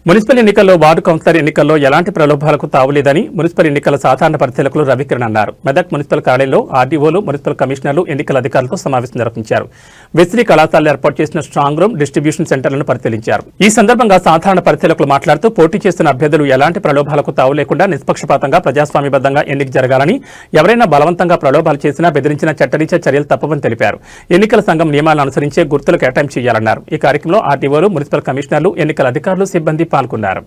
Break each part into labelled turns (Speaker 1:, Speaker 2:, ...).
Speaker 1: Municipal ఎన్నికల్లో ward councillor ఎన్నికల్లో ఎలాంటి ప్రలోభాలకు తావులేదని మున్సిపల్ ఎన్నికల సాధారణ పరిశీలకులు రవికిరణ్ అన్నారు. మెదక్ మున్సిపల్ కార్యాలయంలో ఆర్డీఓలు, మున్సిపల్ కమిషనర్లు ఎన్నికల అధికారులతో సమావేశం నిర్వహించారు. వెస్లీ కళాశాలలో ఏర్పాటు చేసిన స్ట్రాంగ్ రూమ్, డిస్ట్రిబ్యూషన్ సెంటర్లను పరిశీలించారు. ఈ సందర్భంగా సాధారణ పరిశీలకులు మాట్లాడుతూ పోటీ చేస్తున్న అభ్యర్థులు ఎలాంటి ప్రలోభాలకు తావు లేకుండా నిష్పక్షపాతంగా ప్రజాస్వామ్యబద్ధంగా ఎన్నిక జరగాలని, ఎవరైనా బలవంతంగా ప్రలోభాలు చేసినా బెదిరించిన చట్టరీత్యా చర్యలు తప్పవని తెలిపారు. ఎన్నికల సంఘం నియమాలను అనుసరించే గుర్తులు కేటాయింపు చేయాలన్నారు. ఈ కార్యక్రమంలో ఆర్డీఓలు, మున్సిపల్ కమిషనర్లు, ఎన్నికల అధికారులు, సిబ్బంది పాల్గొన్నారు.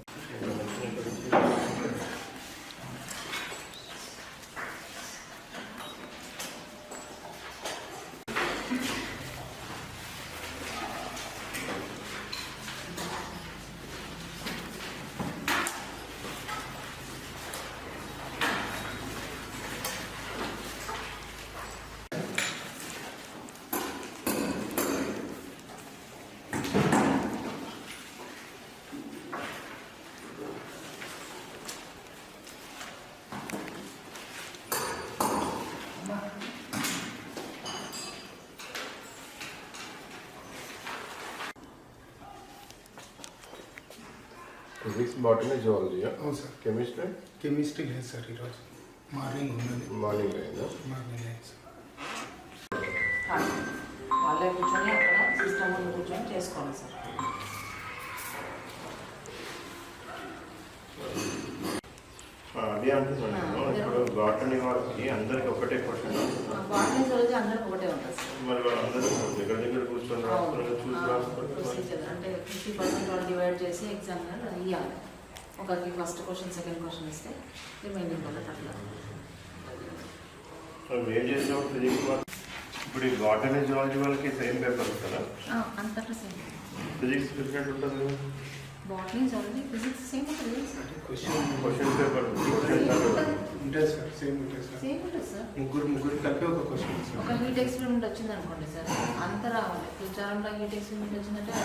Speaker 2: Physics, botany, zoology.
Speaker 3: అవును సార్. కెమిస్ట్రీ లేదు సార్ ఈరోజు. మార్నింగ్ ఉన్నది.
Speaker 2: మార్నింగ్ అయిందా?
Speaker 3: మార్నింగ్ అయింది సార్.
Speaker 4: వాళ్ళే కూర్చొని అక్కడ సిస్టమ్ ముందు కూర్చొని చేసుకోవాలి సార్.
Speaker 2: అదే అంటున్నాను నేను. ఇప్పుడు బాటనీ వాళ్ళకి అందరికి ఒకటే క్వశ్చన్.
Speaker 4: బాటనీ రోజు అందరికి ఒకటే ఉంటుంది సార్.
Speaker 2: మరి వాళ్ళందరూ దగ్గర దగ్గర కూర్చొని రాస్తున్నారు, చూసి రాస్తున్నారు.
Speaker 4: ప్రొసీజర్ అంటే 50% వాళ్ళు డివైడ్ చేసి ఎగ్జామ్ ఇవ్వాలి. ఒకరికి ఫస్ట్ క్వశ్చన్, సెకండ్ క్వశ్చన్ ఇస్తే రిమైనింగ్ వాళ్ళకి అట్లా.
Speaker 2: ఏం చేసినప్పుడు ఫిజిక్స్ వాళ్ళు ఇప్పుడు ఈ బాటనీ, జువాలజీ వాళ్ళకి సేమ్ పేపర్ ఉంటుందా?
Speaker 4: అంతటా సేమ్.
Speaker 2: ఫిజిక్స్ డిఫరెంట్ ఉంటుంది కదా?
Speaker 4: బాటనీ, జువాలజీ, ఫిజిక్స్ సేమ్ ఉంటుంది
Speaker 3: అంటే క్వశ్చన్
Speaker 2: పేపర్
Speaker 3: ఉంటుంది సార్. సేమ్ ఉంటుంది సార్.
Speaker 4: సేమ్ ఉంటుంది సార్.
Speaker 3: ముగ్గురు కలిపి ఒక క్వశ్చన్ సార్.
Speaker 4: ఒక హీట్ ఎక్స్పెరిమెంట్ వచ్చింది అనుకోండి సార్, అంత రావాలి. ప్రచారంలో హీట్ ఎక్స్పెరిమెంట్ వచ్చిందంటే